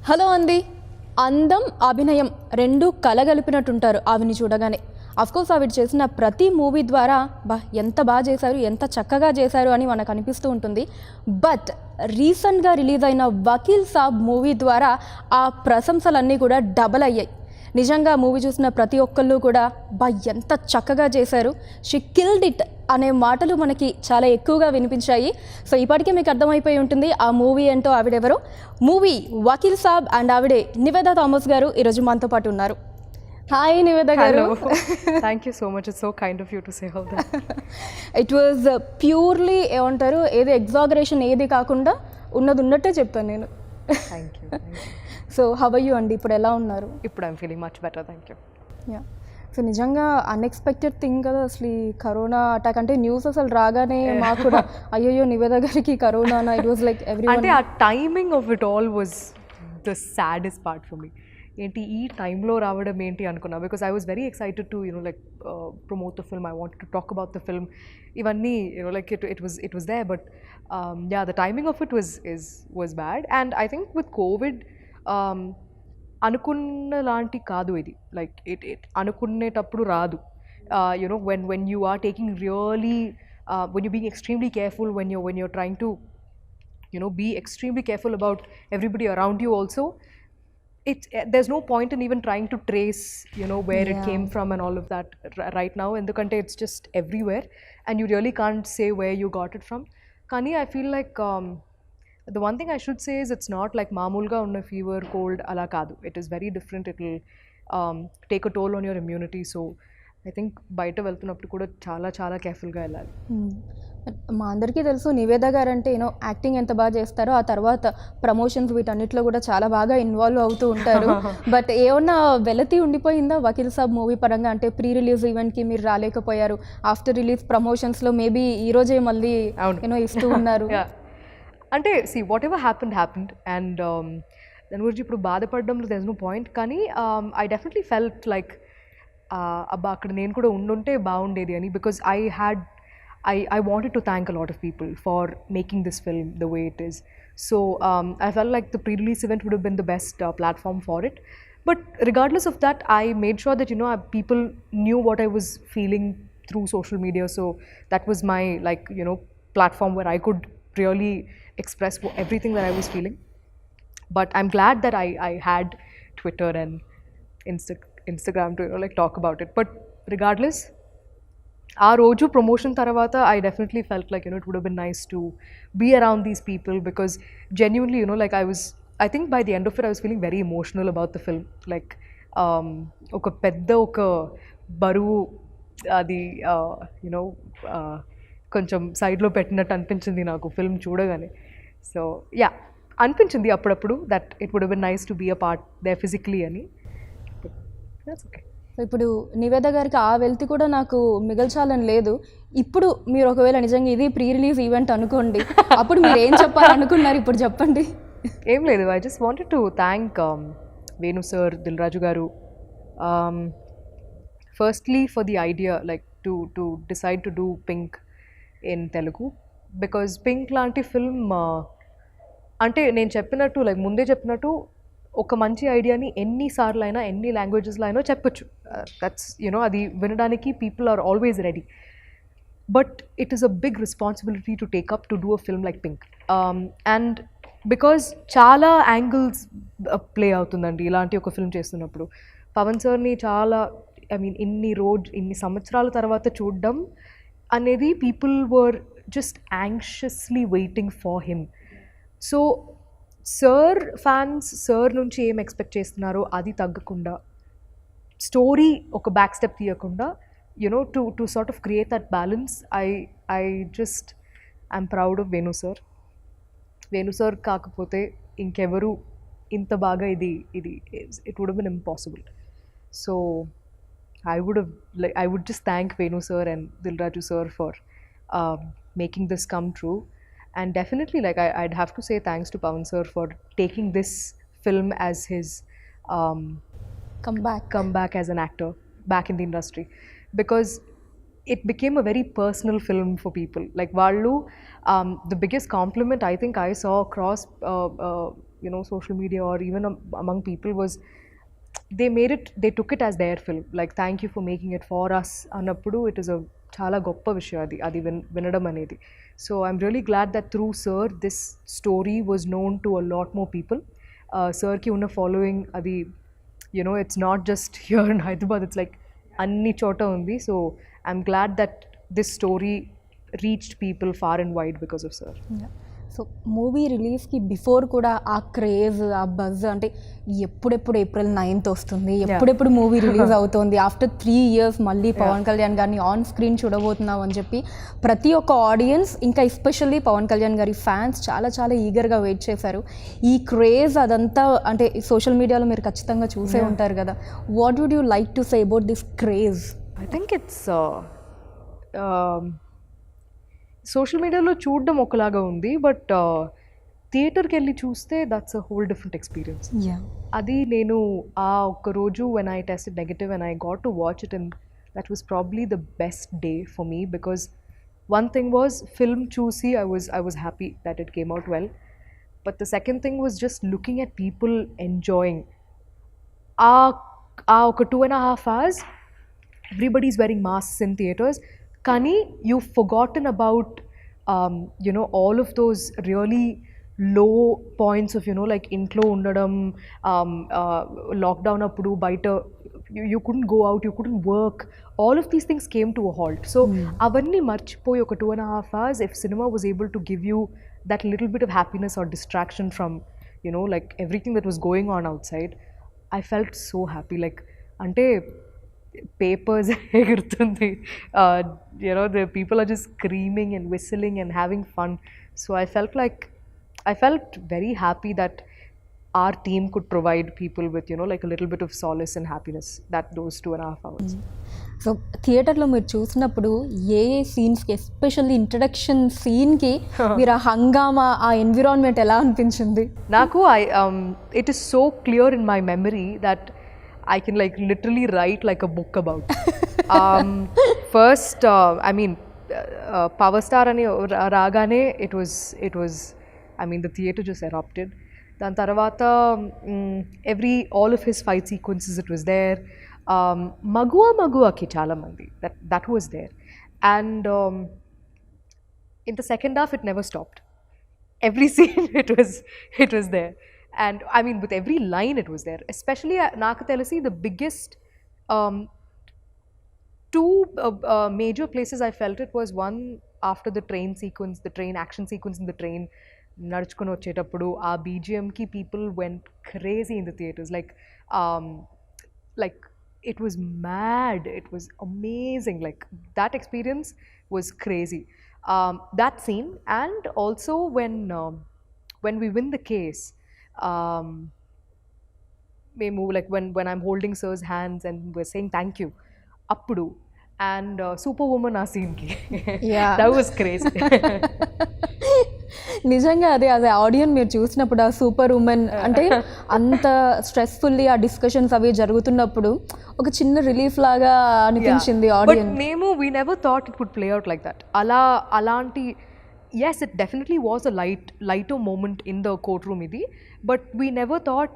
Hello అండి. అందం అభినయం రెండు కలగలిపినట్టుంటారు ఆవిని చూడగానే. అఫ్కోర్స్ ఆవిడ చేసిన ప్రతి మూవీ ద్వారా ఎంత బాగా చేశారు, ఎంత చక్కగా చేశారు అని మనకు అనిపిస్తూ ఉంటుంది. బట్ రీసెంట్గా రిలీజ్ అయిన వకీల్ సాబ్ మూవీ ద్వారా ఆ ప్రశంసలన్నీ కూడా డబల్ అయ్యాయి. నిజంగా మూవీ చూసిన ప్రతి ఒక్కళ్ళు కూడా ఎంత చక్కగా చేశారు, షీ కిల్డ్ ఇట్ అనే మాటలు మనకి చాలా ఎక్కువగా వినిపించాయి. సో ఇప్పటికే మీకు అర్థమైపోయి ఉంటుంది ఆ మూవీ ఏంటో, ఆవిడెవరో. మూవీ వకీల్ సాబ్ అండ్ ఆవిడే నివేదా థామస్ గారు ఈరోజు మనతో పాటు ఉన్నారు. Hi Nivetha garu. Thank you so much, it's so kind of you to say all that. It was purely ఏమంటారు, ఏది ఎగ్జాగరేషన్ ఏది కాకుండా ఉన్నది ఉన్నట్టే చెప్పాను నేను. Thank you. So how are you అండి, ఇప్పుడు ఎలా ఉన్నారు? ఇప్పుడు I'm feeling much better, thank you. Yeah, so నిజంగా అన్ఎక్స్పెక్టెడ్ థింగ్ కదా అసలు ఈ కరోనా అటాక్. అంటే న్యూస్ అసలు రాగానే మాకు కూడా అయ్యో నివేదా గారికి corona, it was like every. అంటే ఆ timing of it all was the saddest part for me. ఏంటి ఈ టైంలో రావడం ఏంటి అనుకున్నా, because I was very excited to like promote the film, I wanted to talk about the film, ఇవన్నీ like it was there. But yeah, the timing of it was bad. And I think with Covid అనుకున్న లాంటి కాదు ఇది. Like it అనుకునేటప్పుడు రాదు. when you are taking really when you're being extremely careful, when you're trying to be extremely careful about everybody around you also, there's no point in even trying to trace where it came from and all of that right now, in the country it's just everywhere and you really can't say where you got it from. Kani I feel like the one thing I should say is it's not like maamulga unna fever cold ala kaadu. It is very different. It will take a toll on your immunity. So I think బయట వెళ్తున్నప్పుడు కూడా చాలా చాలా కేర్ఫుల్గా వెళ్ళాలి. మా అందరికీ తెలుసు నివేదా గారు అంటే యాక్టింగ్ ఎంత బాగా చేస్తారో, ఆ తర్వాత ప్రమోషన్స్ వీటన్నిటిలో కూడా చాలా బాగా ఇన్వాల్వ్ అవుతూ ఉంటారు. బట్ ఏమన్నా వెలతి ఉండిపోయిందా వకీల్ సాబ్ మూవీ పరంగా? అంటే ప్రీ రిలీజ్ ఈవెంట్కి మీరు రాలేకపోయారు, ఆఫ్టర్ రిలీజ్ ప్రమోషన్స్లో మేబీ ఈరోజే మళ్ళీ ఇస్తూ ఉన్నారు. అంటే వాట్ ఎవర్ హ్యాపెండ్ అండ్ దాని గురించి ఇప్పుడు బాధపడడంలో దెర్ ఇస్ నో పాయింట్. కానీ ఐ డెఫినెట్లీ ఫెల్ట్ లైక్ అబ్బా అక్కడ నేను కూడా ఉండుంటే బాగుండేది అని, because I wanted to thank a lot of people for making this film the way it is. So I felt like the pre-release event would have been the best platform for it. But regardless of that, I made sure that people knew what I was feeling through social media. So that was my platform where I could really express everything that I was feeling. But I'm glad that I had Twitter and Instagram to talk about it. But regardless, ఆ రోజు promotion తర్వాత I definitely felt like it would have been nice to be around these people, because genuinely like I think by the end of it I was feeling very emotional about the film. Like ఒక పెద్ద ఒక బరువు అది కొంచెం సైడ్లో పెట్టినట్టు అనిపించింది నాకు ఫిల్మ్ చూడగానే. సో యా, అనిపించింది అప్పుడప్పుడు that it would have been nice to be a part there physically అని. That's okay. ఇప్పుడు నివేదా గారికి ఆ వెల్తి కూడా నాకు మిగల్చాలని లేదు. ఇప్పుడు మీరు ఒకవేళ నిజంగా ఇది ప్రీ రిలీజ్ ఈవెంట్ అనుకోండి, అప్పుడు మీరు ఏం చెప్పాలనుకున్నారు ఇప్పుడు చెప్పండి. ఏం లేదు, I just wanted to thank Venu sir, Dil Raju garu, firstly for the idea like to decide to do Pink in Telugu. Because Pink లాంటి ఫిల్మ్ అంటే నేను చెప్పినట్టు లైక్ ముందే చెప్పినట్టు ఒక మంచి ఐడియాని ఎన్నిసార్లు అయినా ఎన్ని లాంగ్వేజెస్లో అయినా చెప్పొచ్చు. దట్స్ అది వినడానికి people are always ready. But it is a big responsibility to take up to do a film like Pink. And because చాలా యాంగిల్స్ ప్లే అవుతుందండి ఇలాంటి ఒక ఫిల్మ్ చేస్తున్నప్పుడు. పవన్ సార్ని చాలా ఇన్ని సంవత్సరాల తర్వాత చూడడం అనేది people were just anxiously waiting for him. So sir fans sir నుంచి ఏం ఎక్స్పెక్ట్ చేస్తున్నారో అది తగ్గకుండా, స్టోరీ ఒక బ్యాక్ స్టెప్ తీయకుండా to sort of create that balance. I'm proud of Venu sir. Venu sir కాకపోతే ఇంకెవరు ఇంత బాగా ఇది it would have been impossible. So I would just thank Venu sir and Dil Raju sir for making this come true. And definitely I'd have to say thanks to Pawan sir for taking this film as his comeback as an actor back in the industry, because it became a very personal film for people. Like vallu the biggest compliment I think I saw across social media or even among people was they took it as their film, like thank you for making it for us annappudu. It is a చాలా గొప్ప విషయం అది వినడం అనేది. So I'm really glad that through sir this story was known to a lot more people. సర్కి ఉన్న following అది it's not just here in Hyderabad, it's like అన్ని చోట ఉంది. So I'm glad that this story reached people far and wide because of sir. So movie రిలీజ్కి before కూడా ఆ craze, ఆ బజ్, అంటే ఎప్పుడెప్పుడు April 9th వస్తుంది, ఎప్పుడెప్పుడు మూవీ రిలీజ్ అవుతుంది, ఆఫ్టర్ 3 years మళ్ళీ పవన్ కళ్యాణ్ గారిని ఆన్ స్క్రీన్ చూడబోతున్నాం అని చెప్పి ప్రతి ఒక్క ఆడియన్స్, ఇంకా ఎస్పెషల్లీ పవన్ కళ్యాణ్ గారి ఫ్యాన్స్ చాలా చాలా ఈగర్గా వెయిట్ చేశారు. ఈ క్రేజ్ అదంతా అంటే సోషల్ మీడియాలో మీరు ఖచ్చితంగా చూసే ఉంటారు కదా. What would you like to say about this craze? I think it's social మీడియాలో చూడడం ఒకలాగా ఉంది, బట్ థియేటర్కి వెళ్ళి చూస్తే that's a whole different experience. అది నేను ఆ ఒక్క రోజు when I tested negative and I got to watch it, and that was probably the best day for me, because one thing was film చూసి I was happy that it came out well, but the second thing was just looking at people enjoying. ఒక 2.5 hours everybody's wearing masks in theaters, కానీ you've forgotten about all of those really low points of like ఇంట్లో ఉండడం, lockdown అప్పుడు బయట you couldn't go out, you couldn't work, all of these things came to a halt. So అవన్నీ మర్చిపోయి ఒక 2.5 hours if cinema was able to give you that little bit of happiness or distraction from like everything that was going on outside, I felt so happy. Like అంటే papers ఎగురుతుంది, the people are just screaming and whistling and having fun. So I felt very happy that our team could provide people with like a little bit of solace and happiness that those 2.5 hours. So థియేటర్లో మీరు చూసినప్పుడు ఏ సీన్స్కి, especially introduction సీన్కి మీరు ఆ హంగామా, ఆ environment ఎలా అనిపించింది? నాకు it is so clear in my memory that I can like literally write like a book about. First, I mean, Power Star ani ragane, it was, I mean, the theater just erupted. Dan tarvata, all of his fight sequences, it was there. Magua ki chala mandi, that was there. And in the second half, it never stopped. Every scene, it was there. And I mean, with every line it was there. Especially నాకు తెలిసి the biggest two major places I felt it was one after the train sequence, the train action sequence in the train, నడుచుకొని వచ్చేటప్పుడు ఆ BGMకి people went crazy in the theaters. Like it was mad, it was amazing. Like that experience was crazy. That scene, and also when we win the case, మేము like when I'm holding sir's hands and we're saying thank you appudu, and Superwoman ఆ సీన్కి, that was crazy. నిజంగా అదే audience మీరు చూసినప్పుడు ఆ super women అంటే అంత స్ట్రెస్ఫుల్లీ ఆ డిస్కషన్స్ అవి జరుగుతున్నప్పుడు ఒక చిన్న రిలీఫ్ లాగా అనిపించింది ఆడియన్స్. మేము we never thought it would play out like that. అలాంటి yes, it definitely was a lighter moment in the courtroom idi, but we never thought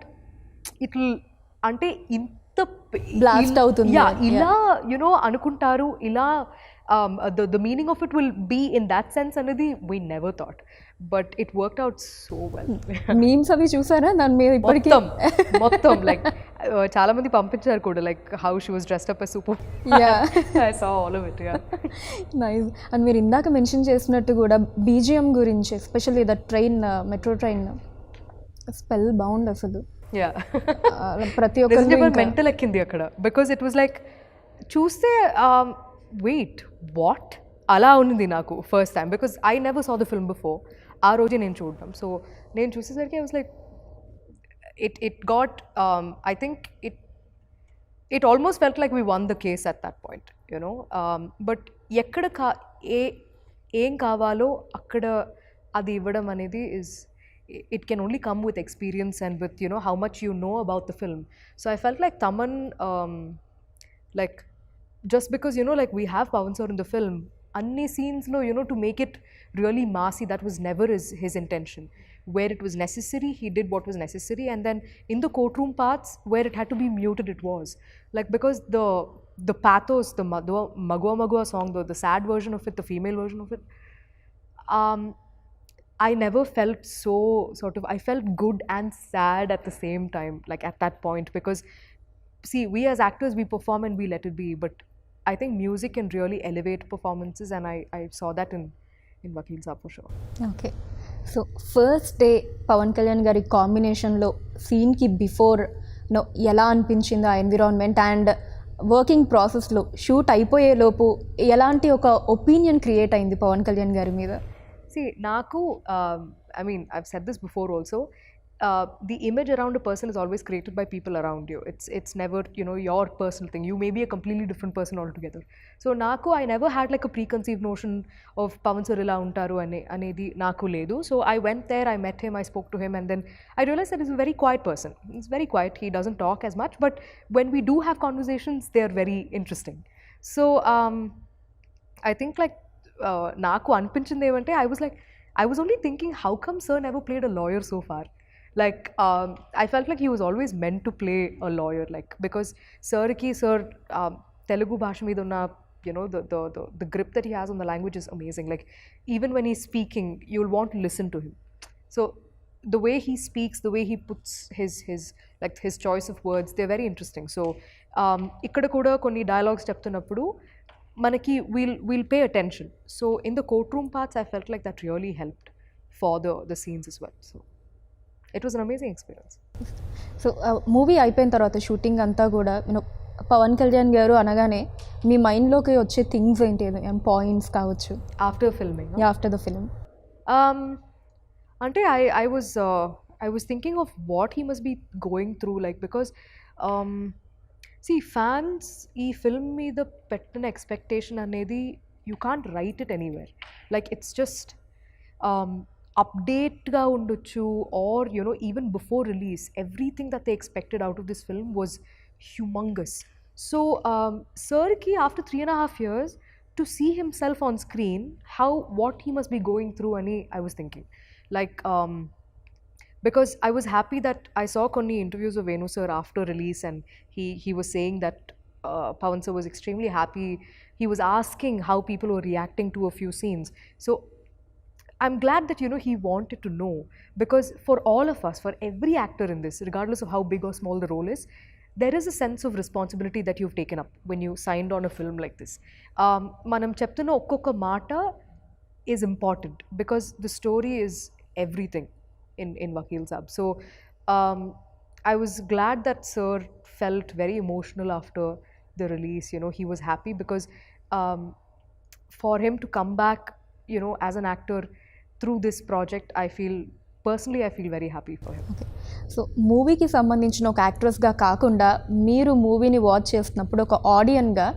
it'll ante inta blast avutundi. Ila anukuntaru, ila the meaning of it will be in that sense anadi we never thought, but it worked out so well. memes avi chusara nan me ippadi మొత్తం like చాలా మంది పంపించారు కూడా, like how she was dressed up as super. I saw all of it. Nice. And మీరు ఇందాక mention చేసినట్టు కూడా BGM గురించి, especially the train, metro train spell bound అసలు. ప్రతి ఒక్కరు మెంటల్ ఎక్కింది అక్కడ, బికాజ్ ఇట్ వాజ్ లైక్ చూస్తే వెయిట్ వాట్ అలా ఉంది నాకు first time, because I never saw the film before. ఆ రోజే నేను చూడడం, సో నేను చూసేసరికి I was like it got I think it almost felt like we won the case at that point, but ekkada ఏం కావాలో అక్కడ అది ఇవ్వడం అనేది is it can only come with experience and with how much you know about the film. So I felt like Taman like just because like we have Pawan sir in the film, anni scenes lo to make it really massy, that was never his intention. where it was necessary, he did what was necessary, and then in the courtroom parts where it had to be muted, it was like, because the pathos, the Magua Magua song, the sad version of it, the female version of it, I never felt so sort of, I felt good and sad at the same time, like at that point, because see, we as actors, we perform and we let it be, but I think music can really elevate performances, and I saw that in Vakil Saab for sure. Okay. So first day Pawan Kalyan garu కాంబినేషన్లో సీన్కి before no ఎలా అనిపించింది ఆ environment, and working ప్రాసెస్లో shoot అయిపోయేలోపు ఎలాంటి ఒక opinion create అయింది పవన్ కళ్యాణ్ గారి మీద? See, Naku, I mean, I've said this before also. The image around a person is always created by people around you. It's never, you know, your personal thing. You may be a completely different person altogether. So Naku, I never had like a preconceived notion of Pavan sir ila untaru anedi Naku ledu. So I went there, I met him, I spoke to him, and then I realized that he's a very quiet person. He's very quiet. He doesn't talk as much, but when we do have conversations, they're very interesting. So I think like నాకు అనిపించింది ఏమంటే, I was only thinking, how come sir never played a lawyer so far? Like I felt like he was always meant to play a lawyer, like, because sir Telugu bhasha మీద ఉన్న, you know, the grip that he has on the language is amazing. Like even when he's speaking, you'll want to listen to him. So the way he speaks, the way he puts his choice of words, they're very interesting. So ఇక్కడ కూడా కొన్ని dialogues చెప్తున్నప్పుడు మనకి we'll pay attention. So in the courtroom parts, I felt like that really helped for the scenes as well. So it was an amazing experience. So movie అయిపోయిన తర్వాత shooting అంతా కూడా you know Pawan Kalyan గారు అనగానే మీ మైండ్లోకి వచ్చే థింగ్స్ ఏంటి, పాయింట్స్ కావచ్చు After filming, no? After the film? Ante I was thinking of what he must be going through, like, because see, fans ee film meeda pettina expectation anedi you can't write it anywhere. Like it's just update ga undochu, or you know, even before release, everything that they expected out of this film was humongous. So sir ki after 3.5 years to see himself on screen, what he must be going through ani I was thinking, like because I was happy that I saw konni interviews of Venu sir after release, and he was saying that Pavan sir was extremely happy. He was asking how people were reacting to a few scenes. So I'm glad that, you know, he wanted to know, because for all of us, for every actor in this, regardless of how big or small the role is, there is a sense of responsibility that you've taken up when you signed on a film like this. Manam cheptunna okkoka mata is important, because the story is everything in Vakil Saab. So I was glad that sir felt very emotional after the release. You know, he was happy because for him to come back, you know, as an actor through this project, I feel very happy for him. Okay. So మూవీకి సంబంధించిన ఒక యాక్ట్రెస్గా కాకుండా మీరు మూవీని watch చేస్తున్నప్పుడు ఒక ఆడియన్గా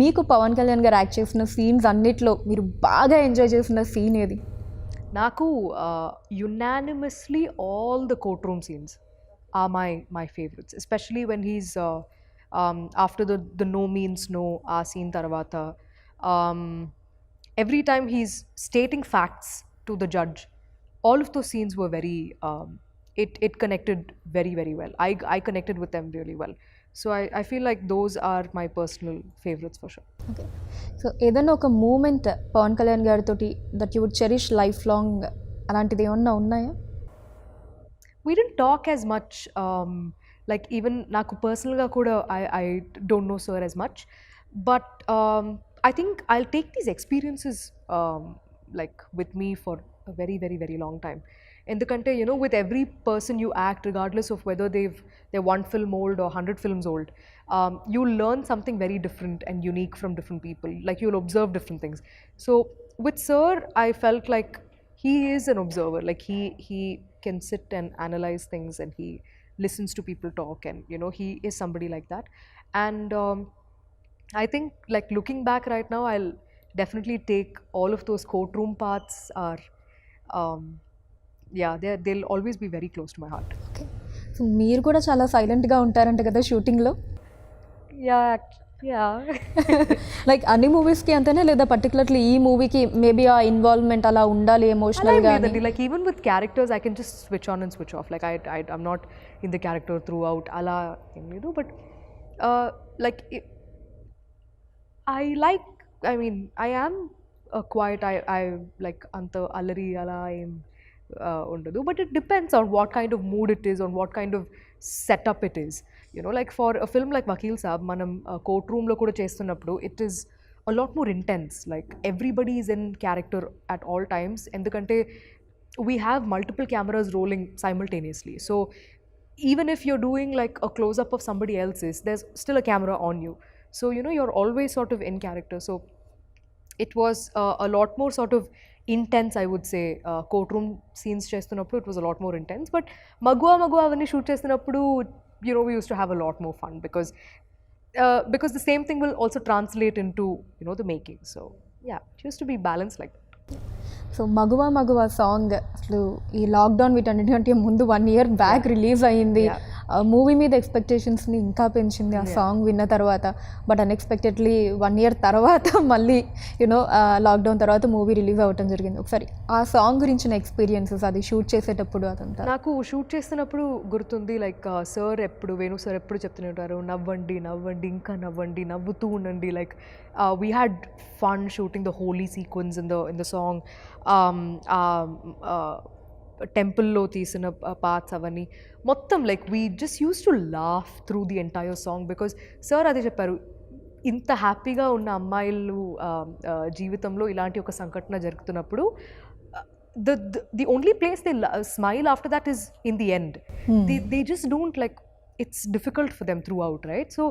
మీకు పవన్ కళ్యాణ్ గారు యాక్ట్ చేసిన సీన్స్ అన్నిట్లో మీరు బాగా ఎంజాయ్ చేసిన సీన్ ఏది? Naku, unanimously all the courtroom scenes are my favorites, especially when he's after the no means no scene tarvata, every time he's stating facts to the judge, all of those scenes were very it connected very, very well. I connected with them really well. So I feel like those are my personal favorites for sure. Okay. So ఏదైనా ఒక moment Pawan Kalyan గారితో that you would cherish life long, అలాంటిది ఏమన్నా ఉన్నాయా? We didn't talk as much, like even naku personal ga kuda I don't know sir as much, but I think I'll take these experiences like with me for a very, very, very long time. Endukante, you know, with every person you act, regardless of whether they're 1 film old or 100 films old, you'll learn something very different and unique from different people. Like you'll observe different things. So with sir, I felt like he is an observer. Like he can sit and analyze things, and he listens to people talk, and you know, he is somebody like that. And I think, like, looking back right now, I'll definitely take all of those courtroom parts are yeah, they'll always be very close to my heart. Okay. So మీరు కూడా చాలా సైలెంట్గా ఉంటారంట కదా షూటింగ్లో? Yeah, yeah like అన్ని మూవీస్కి అంతేనా లేదా పర్టికులర్లీ ఈ మూవీకి మేబీ ఆ ఇన్వాల్వ్మెంట్ అలా ఉండాలి అలా ఎమోషనల్గా లేదండి like even with characters I can just switch on and switch off like I'm not in the character through out అలా ఏం లేదు but like I like, I mean, I am quiet, I like anta allari ala em undadu, but it depends on what kind of mood it is, on what kind of setup it is. You know, like for a film like Vakil Saab, manam courtroom lo kuda chestunnappudu, it is a lot more intense. Like everybody is in character at all times, endukante we have multiple cameras rolling simultaneously. So even if you're doing like a close up of somebody else's, there's still a camera on you. So you know you're always sort of in character. So it was a lot more sort of intense, I would say. Courtroom scenes చేస్తున్నప్పుడు it was a lot more intense, but మగువా అవన్నీ shoot చేస్తున్నప్పుడు you know we used to have a lot more fun because the same thing will also translate into you know the making. So yeah, it used to be balanced like that. So మగువా song అసలు ఈ lockdown వీటన్నిటికంటే ముందు 1 year back release అయ్యింది. Movie మీద ఎక్స్పెక్టేషన్స్ని ఇంకా పెంచింది ఆ సాంగ్ విన్న తర్వాత. బట్ అన్ఎక్స్పెక్టెడ్లీ 1 year తర్వాత మళ్ళీ యూనో లాక్డౌన్ తర్వాత మూవీ రిలీజ్ అవ్వటం జరిగింది. ఒకసారి ఆ సాంగ్ గురించిన ఎక్స్పీరియన్సెస్, అది షూట్ చేసేటప్పుడు అదంతా. నాకు షూట్ చేస్తున్నప్పుడు గుర్తుంది లైక్ సార్ ఎప్పుడు వేణు సార్ ఎప్పుడు చెప్తూనే ఉంటారు, నవ్వండి నవ్వండి ఇంకా నవ్వండి, నవ్వుతూ ఉండండి. Like we had fun shooting the holy sequence in the song. టెంపుల్లో తీసిన పార్ట్స్ అవన్నీ మొత్తం like we just use to laugh through the entire song because sir అదే చెప్పారు, ఇంత హ్యాపీగా ఉన్న అమ్మాయిలు జీవితంలో ఇలాంటి ఒక సంఘటన జరుగుతున్నప్పుడు the only place they smile after that is in the end. They just don't, like, it's difficult for them throughout, right? So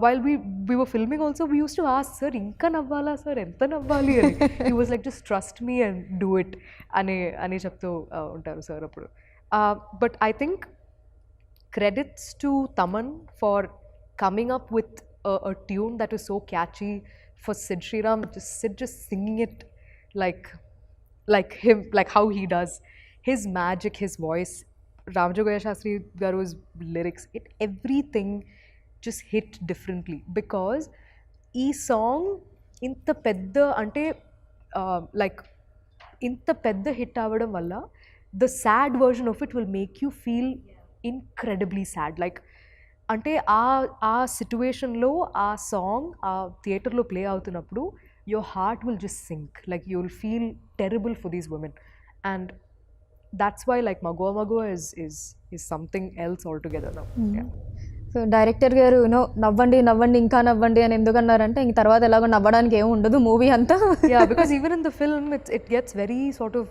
while we were filming also, we used to ask, sir, inka navvala sir, enta navvali ani. He was like, just trust me and do it ane cheptu untaru sir appudu. But I think credits to Taman for coming up with a tune that was so catchy, for Sid Sriram just singing it like him, like how he does, his magic, his voice, Ramajogaya Shastri Garu's lyrics, everything just hit differently. Because ee song inta pedda ante like inta pedda hit avadam valla, the sad version of it will make you feel incredibly sad. Like అంటే ఆ సిచ్యువేషన్లో ఆ song ఆ థియేటర్లో play అవుతున్నప్పుడు your heart will just sink, like you will feel terrible for these women, and that's why like Magua is something else altogether now. Yeah. So director గారు you know నవ్వండి నవ్వండి ఇంకా నవ్వండి అని ఎందుకన్నారంటే ఇంక తర్వాత ఎలాగో నవ్వడానికి ఏమి ఉండదు మూవీ అంతా. Yeah, because even in the film it gets very sort of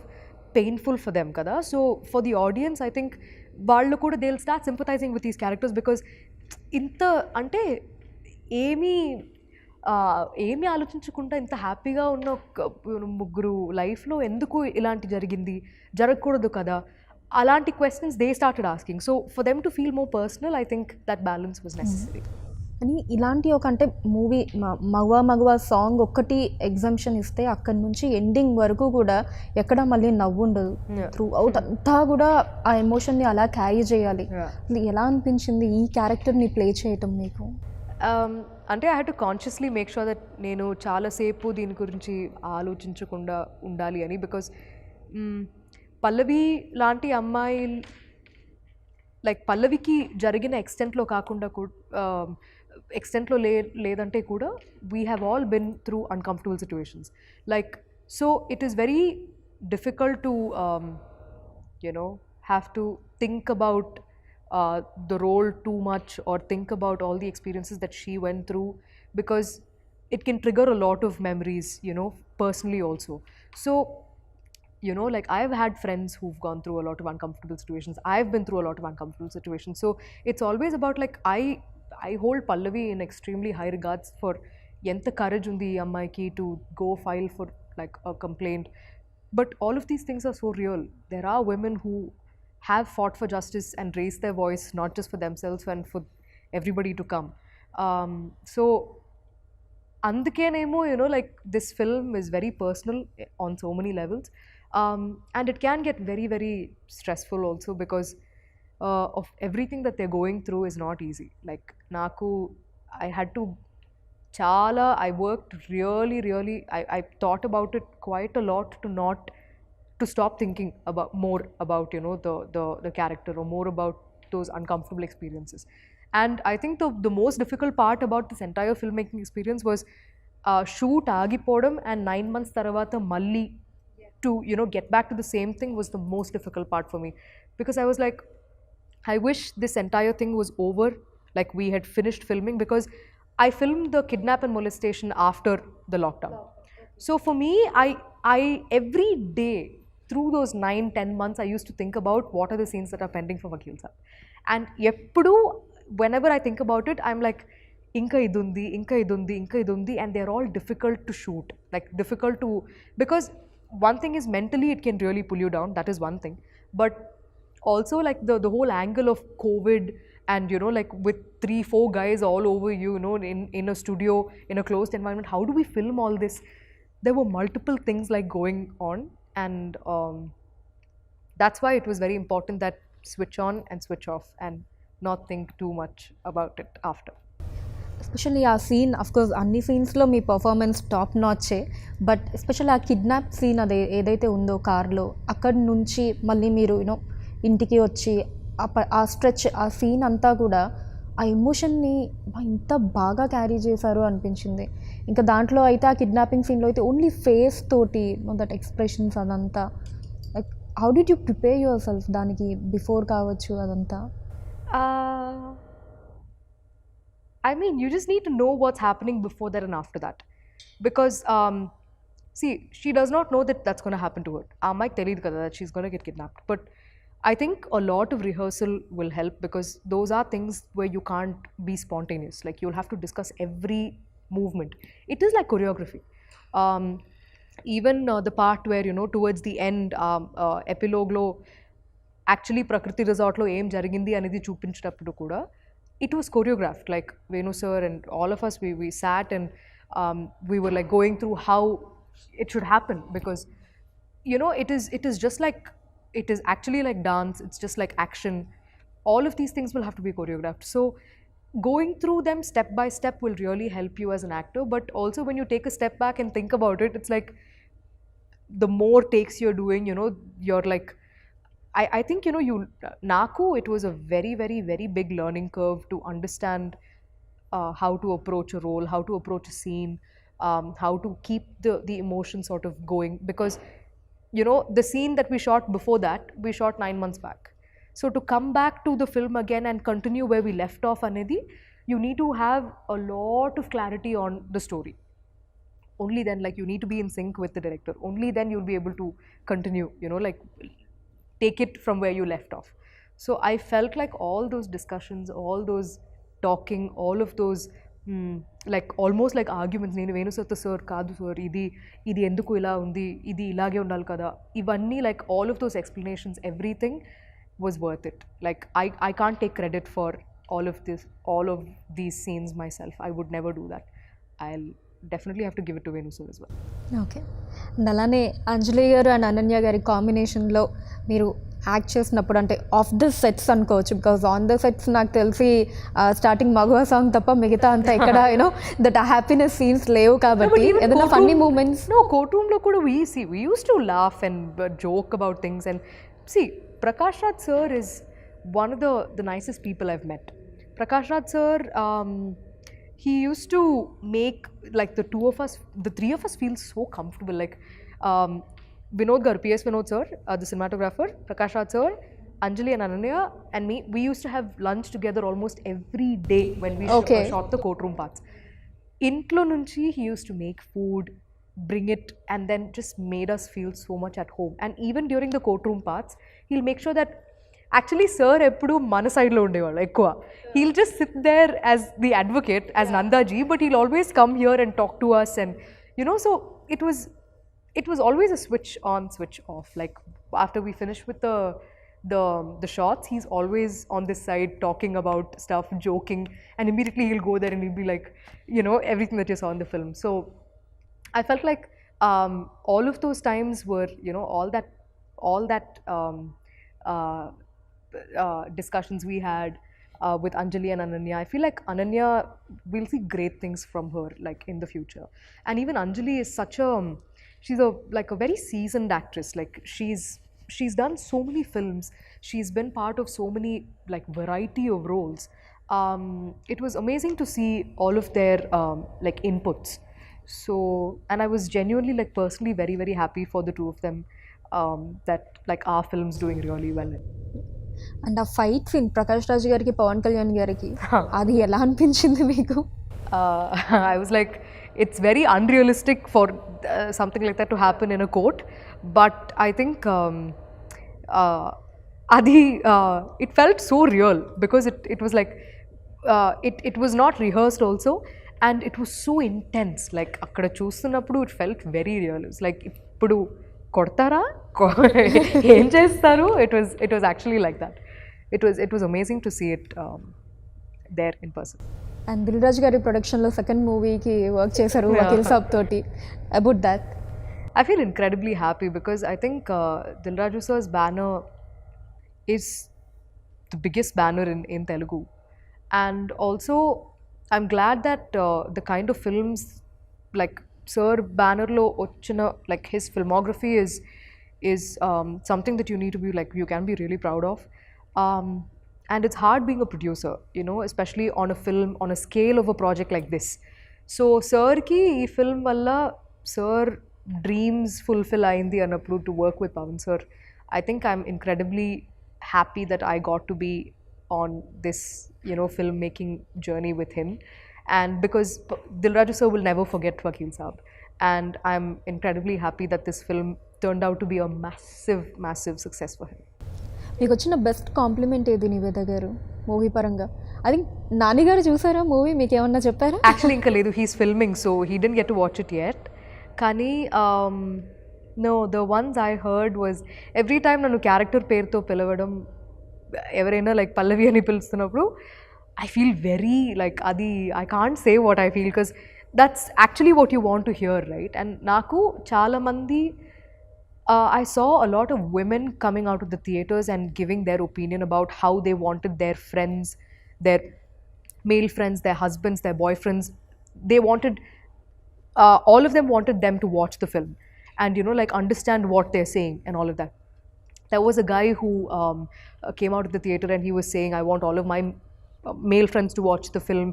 painful for them kada. So for the audience, I think వాళ్ళు కూడా they'll start sympathizing with these characters because ఇంత అంటే ఏమీ ఆలోచించకుండా ఇంత హ్యాపీగా ఉన్న ముగ్గురు లైఫ్లో ఎందుకు ఇలాంటి జరగకూడదు కదా, అలాంటి questions they started asking. So for them to feel more personal, I think that balance was necessary. కానీ ఇలాంటి ఒక అంటే మూవీ మగువా సాంగ్ ఒక్కటి ఎగ్జామ్షన్ ఇస్తే అక్కడి నుంచి ఎండింగ్ వరకు కూడా ఎక్కడ మళ్ళీ నవ్వు ఉండదు. త్రూ అవుట్ అంతా కూడా ఆ ఎమోషన్ని అలా క్యారీ చేయాలి. ఎలా అనిపించింది ఈ క్యారెక్టర్ని ప్లే చేయటం మీకు? అంటే I had to consciously make sure that నేను చాలాసేపు దీని గురించి ఆలోచించకుండా ఉండాలి అని. బికాజ్ పల్లవి లాంటి అమ్మాయి లైక్ పల్లవికి జరిగిన ఎక్స్టెంట్లో కాకుండా ఎక్స్టెంట్లో లేదంటే కూడా we have all been through uncomfortable situations. Like so it is very difficult to you know have to think about the role too much or think about all the experiences that she went through, because it can trigger a lot of memories, you know, personally also. So you know, like I've had friends who've gone through a lot of uncomfortable situations. I've been through a lot of uncomfortable situations. So it's always about like I hold Pallavi in extremely high regards for enta courage undi ammaiki to go file for like a complaint. But all of these things are so real. There are women who have fought for justice and raised their voice, not just for themselves and for everybody to come. So andukkenemo, you know, like this film is very personal on so many levels, and it can get very very stressful also because of everything that they're going through is not easy. Like naku, I had to chala, I worked really, I thought about it quite a lot to stop thinking about more about, you know, the character, or more about those uncomfortable experiences. And I think the most difficult part about this entire filmmaking experience was shoot agipodam and 9 months taravata malli to, you know, get back to the same thing was the most difficult part for me, because I was like, I wish this entire thing was over, like we had finished filming, because I filmed the kidnap and molestation after the lockdown. So for me, I every day through those 9-10 months, I used to think about what are the scenes that are pending for Vakil Saab. And eppudu, whenever I think about it, I'm like, inka idundi, inka idundi, inka idundi, and they're all difficult to shoot. Like difficult to, because one thing is mentally it can really pull you down. That is one thing. But also like the whole angle of COVID, and you know, like with 3-4 guys all over you, you know, in a studio, in a closed environment, how do we film all this? There were multiple things like going on, and that's why it was very important that switch on and switch off and not think too much about it after. Especially ఆ scene course అన్ని సీన్స్లో మీ performance top నాచే, but especially ఆ kidnap scene అదే ఏదైతే ఉందో కార్లో, అక్కడి నుంచి మళ్ళీ మీరు యూనో ఇంటికి వచ్చి ఆ స్ట్రెచ్, ఆ సీన్ అంతా కూడా ఆ ఎమోషన్ని ఇంత బాగా క్యారీ చేశారు అనిపించింది. ఇంకా దాంట్లో అయితే ఆ కిడ్నాపింగ్ సీన్లో అయితే ఓన్లీ ఫేస్ తోటి దట్ ఎక్స్ప్రెషన్స్ అదంతా, like how did you prepare your self దానికి బిఫోర్ కావచ్చు అదంతా? I mean, you just need to know what's happening before that and after that. Because, see, she does not know that that's going to happen to her. Might tell you that she's going to get kidnapped. But I think a lot of rehearsal will help, because those are things where you can't be spontaneous. Like, you'll have to discuss every movement. It is like choreography. Even the part where, you know, towards the end, epilogue lo, actually Prakriti Resort lo em jarigindi anedi chupinchitappudu kuda, it was choreographed. Like Venu sir and all of us, we sat and we were like going through how it should happen, because you know, it is just like, it is actually like dance, it's just like action. All of these things will have to be choreographed. So going through them step by step will really help you as an actor. But also when you take a step back and think about it, it's like the more takes you're doing, you know, you're like, I think, you know, Naku, it was a very big learning curve to understand how to approach a role, how to approach a scene, how to keep the emotion sort of going. Because, you know, the scene that we shot before that, we shot 9 months back. So to come back to the film again and continue where we left off, Anidhi, you need to have a lot of clarity on the story. Only then, like, you need to be in sync with the director. Only then you'll be able to continue, you know, like take it from where you left off. So I felt like all those discussions, all those talking, all of those like almost like arguments. Nenu Venu sir, sir kaadu sir, idi enduku ila undi, idi ilage undali kada, ivanni, like all of those explanations, everything was worth it. Like I can't take credit for all of these scenes myself. I would never do that. I'll definitely have to give it to Venu sir as well. Okay. And అలానే అంజలి గారు and Ananya గారి కాంబినేషన్లో మీరు act చేసినప్పుడు, అంటే of the sets అనుకోవచ్చు, because on the sets నాకు తెలిసి స్టార్టింగ్ మగవా సాంగ్ తప్ప మిగతా అంతా ఎక్కడ యూనో దట్ హ్యాపీనెస్ సీన్స్ లేవు కాబట్టి ఏదైనా funny moments? No, courtroom lo kuda we used to laugh and joke about things. And see, Prakash Raj sir is one of the nicest people I've met. Prakash Raj sir, he used to make like the three of us feel so comfortable. Like Vinod Garu, PS Vinod sir, the cinematographer, Prakash Raj sir, Anjali and Ananya and me, we used to have lunch together almost every day when we shot the courtroom parts. Intlo nunchi he used to make food, bring it, and then just made us feel so much at home. And even during the courtroom parts, he'll make sure that actually sir eppudu mana side lo undevaru ekkuva. He'll just sit there as the advocate, as Nandaji, but he'll always come here and talk to us. And you know, so it was always a switch on, switch off. Like after we finish with the shots, he's always on this side talking about stuff, joking, and immediately he'll go there and he'll be like, you know, everything that you saw in the film. So I felt like all of those times were, you know, all that discussions we had, with Anjali and Ananya. I feel like Ananya, we'll see great things from her like in the future. And even Anjali is such a she's a like a very seasoned actress. Like she's done so many films. She's been part of so many like variety of roles. It was amazing to see all of their like inputs. So, and I was genuinely like personally very very happy for the two of them, that like our film's doing really well. And ఆ fight scene Prakash Raj గారికి పవన్ కళ్యాణ్ గారికి అది ఎలా అనిపించింది మీకు? uh, I was like, it's very unrealistic for something like that to happen in a court. But I think it felt so real because it was like, it was not rehearsed also, and it was so intense. Like akkada చూస్తున్నప్పుడు it felt very real. It was like, ఇప్పుడు కొడతారా ఏం చేస్తారు? It was actually like that. It was amazing to see it there in person. And Dil Raju గారి ప్రొడక్షన్లో second మూవీకి work చేశారు వకీల్ సాబ్ తోటి. About that I feel incredibly happy because I think Dil Raju sir's banner is the biggest banner in Telugu. And also, I'm glad that the kind of films like Sir banner lo ochina, like his filmography is something that you need to be like, you can be really proud of. And it's hard being a producer, you know, especially on a film, on a scale of a project like this. So Sir ki ee film valla Sir dreams fulfill ayindi anappudu to work with Pavan sir. I think I'm incredibly happy that I got to be on this, you know, filmmaking journey with him. And because Dil Raju sir will never forget Vakil Saab, and I'm incredibly happy that this film turned out to be a massive massive success for him. మీకు వచ్చిన best compliment ఏది నివేద గారు movie పరంగా? I think Nani గారు చూసారా movie, మీకు ఏమన్నా చెప్పారా? Actually ఇంకా లేదు, he's filming, so he didn't get to watch it yet. కానీ no, the ones I heard was every time నన్ను క్యారెక్టర్ పేరుతో పిలవడం, ఎవరైనా లైక్ పల్లవి అని పిలుస్తున్నప్పుడు I feel very like adi, I can't say what I feel because that's actually what you want to hear, right? And naku chala mandi I saw a lot of women coming out of the theaters and giving their opinion about how they wanted their friends, their male friends, their husbands, their boyfriends, they wanted all of them wanted them to watch the film and, you know, like understand what they're saying and all of that. There was a guy who came out of the theater and he was saying, I want all of my male friends to watch the film.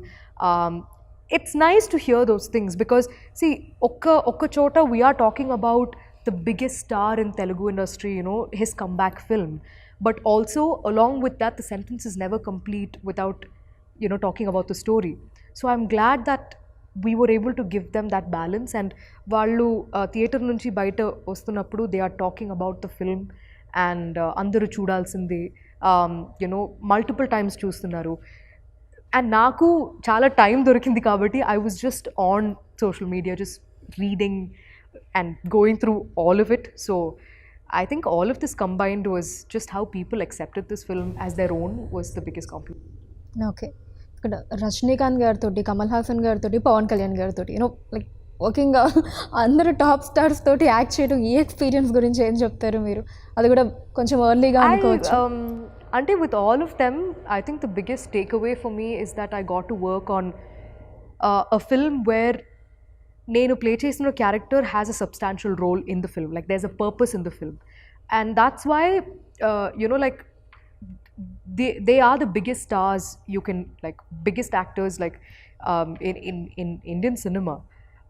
It's nice to hear those things because see, okka chota we are talking about the biggest star in Telugu industry, you know, his comeback film, but also along with that the sentence is never complete without, you know, talking about the story. So I'm glad that we were able to give them that balance, and vallu theater nunchi baita vastunnappudu they are talking about the film and andaru chudalsindi, you know, multiple times చూస్తున్నారు. And నాకు చాలా time దొరికింది కాబట్టి I was just on social media just reading and going through all of it. So I think all of this combined was just how people accepted this film as their own was the biggest compliment. Okay, ఇక్కడ రజనీకాంత్ గారితో, కమల్ హాసన్ గారితో, పవన్ కళ్యాణ్ గారితో, you know like working అందరూ top stars తోటి act చేయడం, ఈ experience గురించి ఏం చెప్తారు మీరు? అది కూడా కొంచెం ఎర్లీగా అనుకోవచ్చు. Ante with all of them, I think the biggest takeaway for me is that I got to work on a film where నేను ప్లే చేసిన character has a substantial role in the film, like there is a purpose in the film, and that's why you know like they are the biggest stars you can, like biggest actors like in Indian cinema.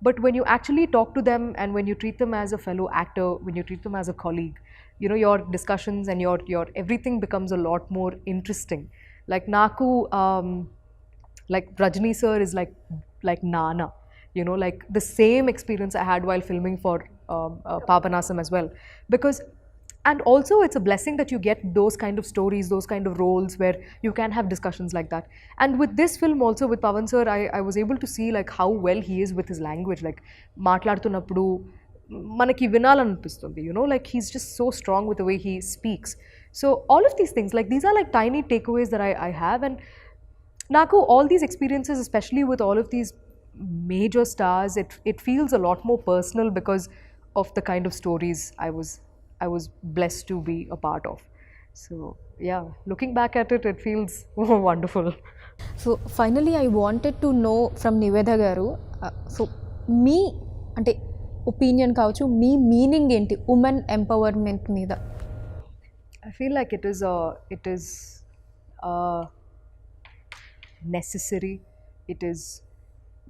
But when you actually talk to them and when you treat them as a fellow actor, when you treat them as a colleague, you know, your discussions and your everything becomes a lot more interesting. Like naku like Rajni sir is like Nana, you know, like the same experience I had while filming for Papanasam as well, because and also it's a blessing that you get those kind of stories, those kind of roles where you can have discussions like that. And with this film also with Pavan sir, I was able to see like how well he is with his language, like మాట్లాడుతున్నప్పుడు మనకి వినాలనిపిస్తుంది, you know, like he's just so strong with the way he speaks. So all of these things, like these are like tiny takeaways that I have, and naku all these experiences, especially with all of these major stars, it feels a lot more personal because of the kind of stories I was blessed to be a part of. So yeah, looking back at it, it feels wonderful. So finally I wanted to know from Nivetha garu, so మీ అంటే opinion కావచ్చు, మీ మీనింగ్ ఏంటి women empowerment మీద? I feel like it is necessary. It is,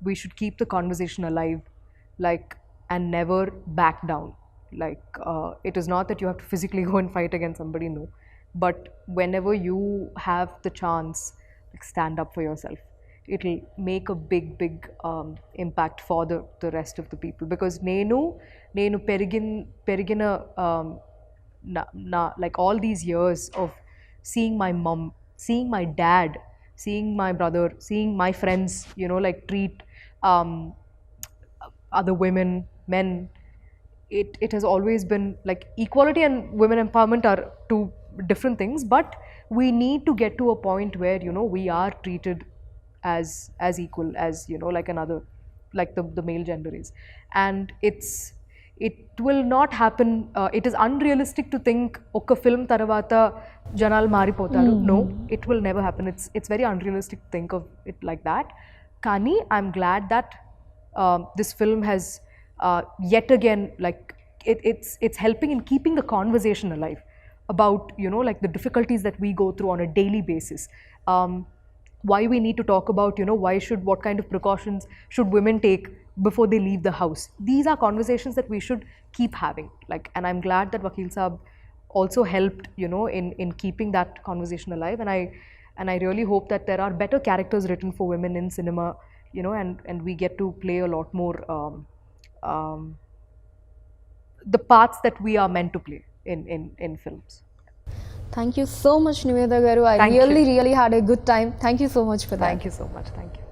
we should keep the conversation alive, like, and never back down. Like, it is not that you have to physically go and fight against somebody, no, but whenever you have the chance, like, stand up for yourself. It'll make a big impact for the rest of the people, because నేను పెరిగిన like all these years of seeing my mom, seeing my dad, seeing my brother, seeing my friends, you know, like, treat other women, men, it has always been like equality and women empowerment are two different things, but we need to get to a point where, you know, we are treated as equal as, you know, like another, like the male gender is. And it will not happen. It is unrealistic to think oka film tarvata janal maripotaru. No, it will never happen. It's very unrealistic to think of it like that. Kani, I'm glad that this film has yet again, like, it's helping in keeping the conversation alive about, you know, like, the difficulties that we go through on a daily basis. Why we need to talk about, you know, what kind of precautions should women take before they leave the house. These are conversations that we should keep having, like, and I'm glad that Vakil Saab also helped, you know, in keeping that conversation alive. And I really hope that there are better characters written for women in cinema, you know, and we get to play a lot more the parts that we are meant to play in films. Thank you so much Niveda garu. I Thank you. Really had a good time. Thank you so much for that. Thank you so much. Thank you.